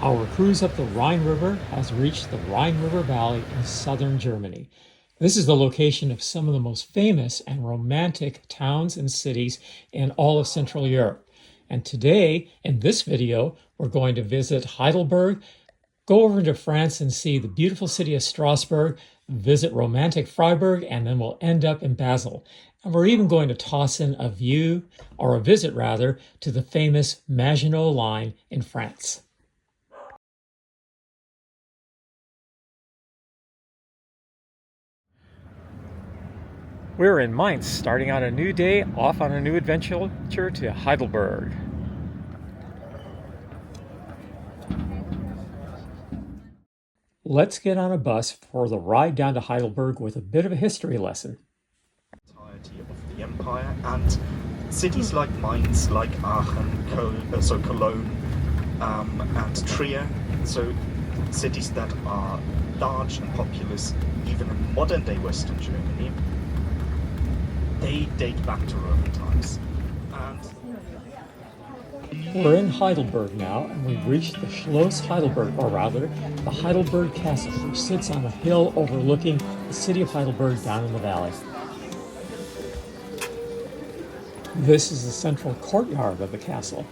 Our cruise up the Rhine River has reached the Rhine River Valley in southern Germany. This is the location of some of the most famous and romantic towns and cities in all of Central Europe. And today, in this video, we're going to visit Heidelberg, go over into France and see the beautiful city of Strasbourg, visit romantic Freiburg, and then we'll end up in Basel. And we're even going to toss in a visit to the famous Maginot Line in France. We're in Mainz, starting out a new day, off on a new adventure to Heidelberg. Let's get on a bus for the ride down to Heidelberg with a bit of a history lesson. Entirety of the empire, and cities like Mainz, like Aachen, Cologne, and Trier, so cities that are large and populous even in modern-day Western Germany, they date back to Roman times. We're in Heidelberg now, and we've reached the Schloss Heidelberg, or rather, the Heidelberg Castle, which sits on a hill overlooking the city of Heidelberg down in the valley. This is the central courtyard of the castle.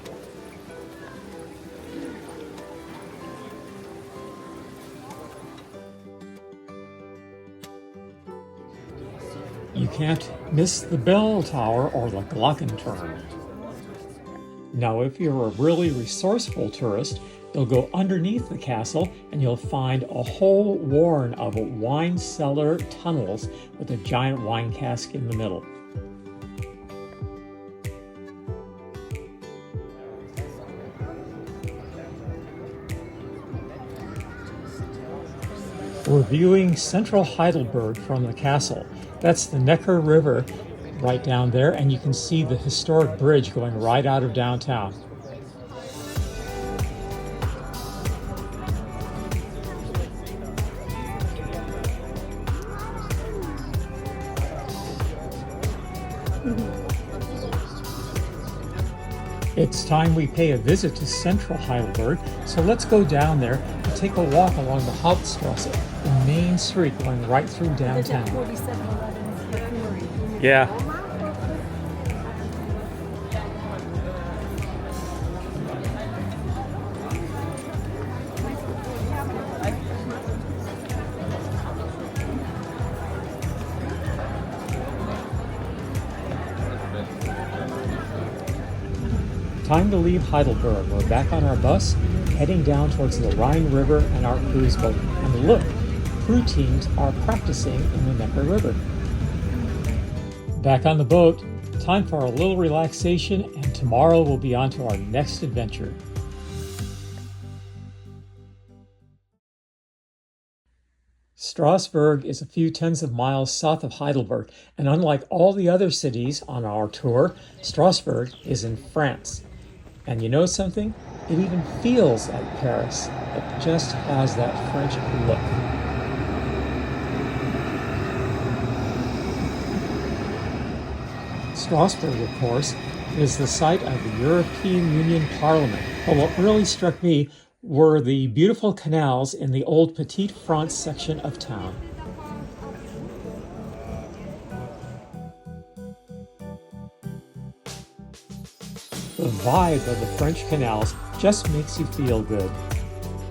You can't miss the bell tower or the Glockenturm. Now, if you're a really resourceful tourist, you'll go underneath the castle and you'll find a whole warren of wine cellar tunnels with a giant wine cask in the middle. We're viewing central Heidelberg from the castle. That's the Neckar River right down there, and you can see the historic bridge going right out of downtown. It's time we pay a visit to central Heidelberg, so let's go down there and take a walk along the Hauptstrasse, the main street going right through downtown. Yeah. Time to leave Heidelberg. We're back on our bus, heading down towards the Rhine River and our cruise boat. And look, crew teams are practicing in the Neckar River. Back on the boat, time for a little relaxation, and tomorrow we'll be on to our next adventure. Strasbourg is a few tens of miles south of Heidelberg, and unlike all the other cities on our tour, Strasbourg is in France. And you know something? It even feels like Paris. It just has that French look. Strasbourg, of course, is the site of the European Union Parliament. But what really struck me were the beautiful canals in the old Petite France section of town. The vibe of the French canals just makes you feel good.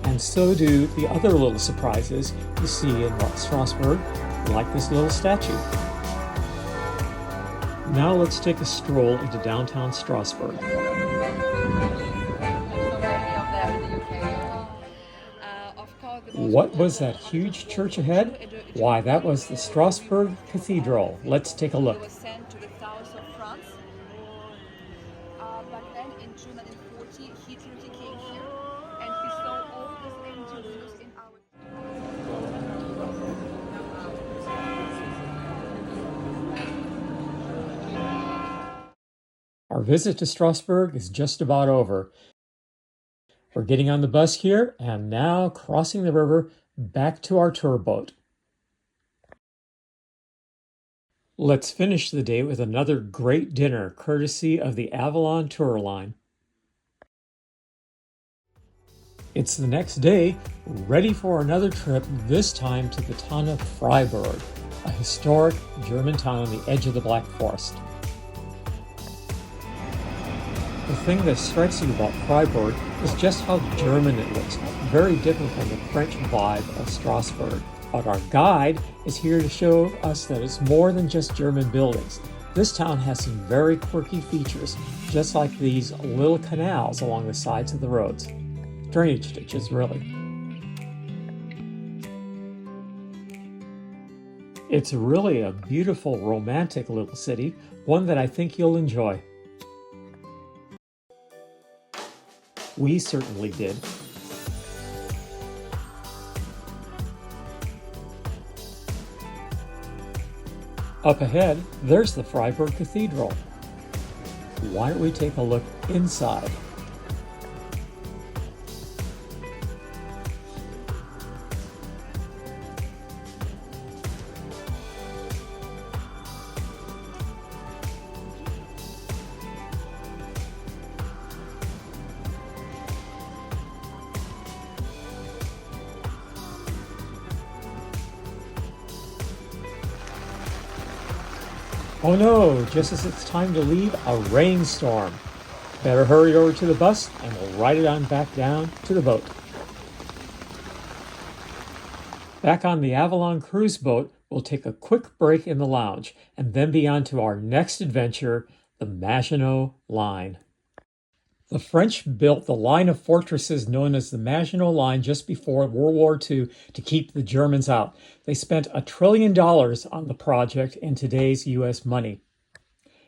And so do the other little surprises you see in Strasbourg, like this little statue. Now let's take a stroll into downtown Strasbourg. What was that huge church ahead? Why, that was the Strasbourg Cathedral. Let's take a look. Our visit to Strasbourg is just about over. We're getting on the bus here and now crossing the river back to our tour boat. Let's finish the day with another great dinner courtesy of the Avalon Tour Line. It's the next day, ready for another trip, this time to the town of Freiburg, a historic German town on the edge of the Black Forest. The thing that strikes you about Freiburg is just how German it looks, very different from the French vibe of Strasbourg. But our guide is here to show us that it's more than just German buildings. This town has some very quirky features, just like these little canals along the sides of the roads. Drainage ditches, really. It's really a beautiful, romantic little city, one that I think you'll enjoy. We certainly did. Up ahead, there's the Freiburg Cathedral. Why don't we take a look inside? Oh no, just as it's time to leave, a rainstorm. Better hurry over to the bus and we'll ride it on back down to the boat. Back on the Avalon cruise boat, we'll take a quick break in the lounge and then be on to our next adventure, the Maginot Line. The French built the line of fortresses known as the Maginot Line just before World War II to keep the Germans out. They spent $1 trillion on the project in today's US money.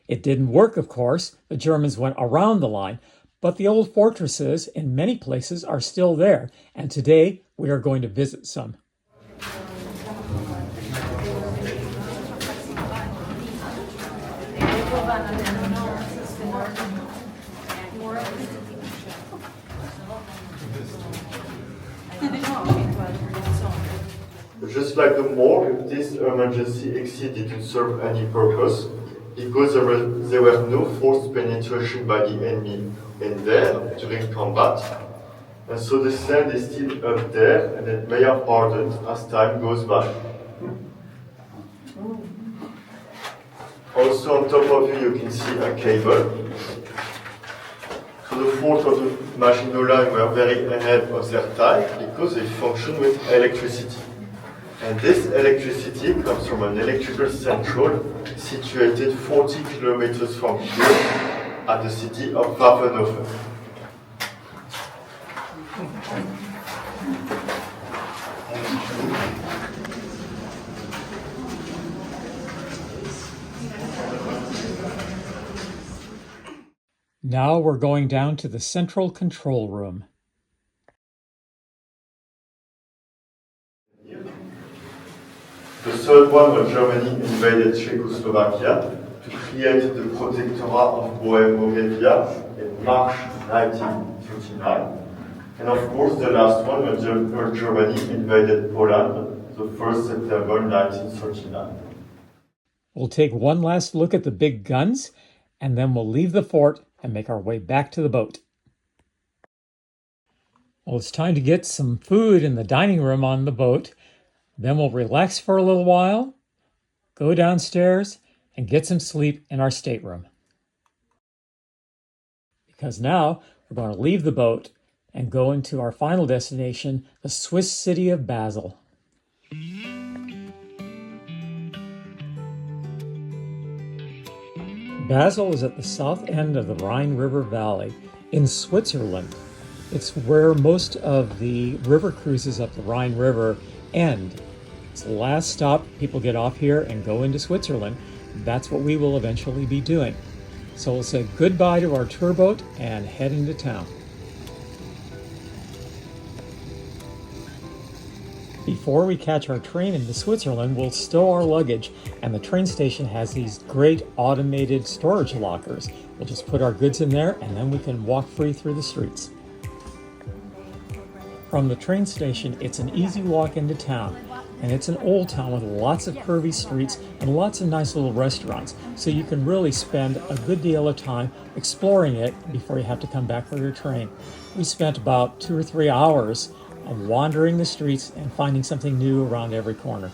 It didn't work, of course. The Germans went around the line, but the old fortresses in many places are still there, and today we are going to visit some. Just like the morgue, this emergency exit didn't serve any purpose because there were no forced penetration by the enemy in there during combat. And so the sand is still up there and it may have hardened as time goes by. Also on top of you can see a cable. So the fort of the Maginot Line were very ahead of their time because they function with electricity. And this electricity comes from an electrical central situated 40 kilometers from here at the city of Pfaffenhofen. Now we're going down to the central control room. The third one when Germany invaded Czechoslovakia to create the Protectorate of Bohemia in March 1939. And of course the last one when Germany invaded Poland the 1st September 1939. We'll take one last look at the big guns, and then we'll leave the fort and make our way back to the boat. Well, it's time to get some food in the dining room on the boat. Then we'll relax for a little while, go downstairs, and get some sleep in our stateroom. Because now we're going to leave the boat and go into our final destination, the Swiss city of Basel. Basel is at the south end of the Rhine River Valley in Switzerland. It's where most of the river cruises up the Rhine River end. It's the last stop. People get off here and go into Switzerland. That's what we will eventually be doing. So we'll say goodbye to our tour boat and head into town. Before we catch our train into Switzerland, we'll stow our luggage, and the train station has these great automated storage lockers. We'll just put our goods in there and then we can walk free through the streets. From the train station, it's an easy walk into town. And it's an old town with lots of curvy streets and lots of nice little restaurants. So you can really spend a good deal of time exploring it before you have to come back for your train. We spent about 2 or 3 hours wandering the streets and finding something new around every corner.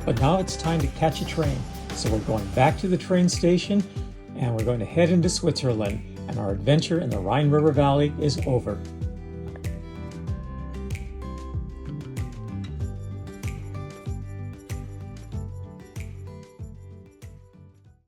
But now it's time to catch a train. So we're going back to the train station and we're going to head into Switzerland, and our adventure in the Rhine River Valley is over.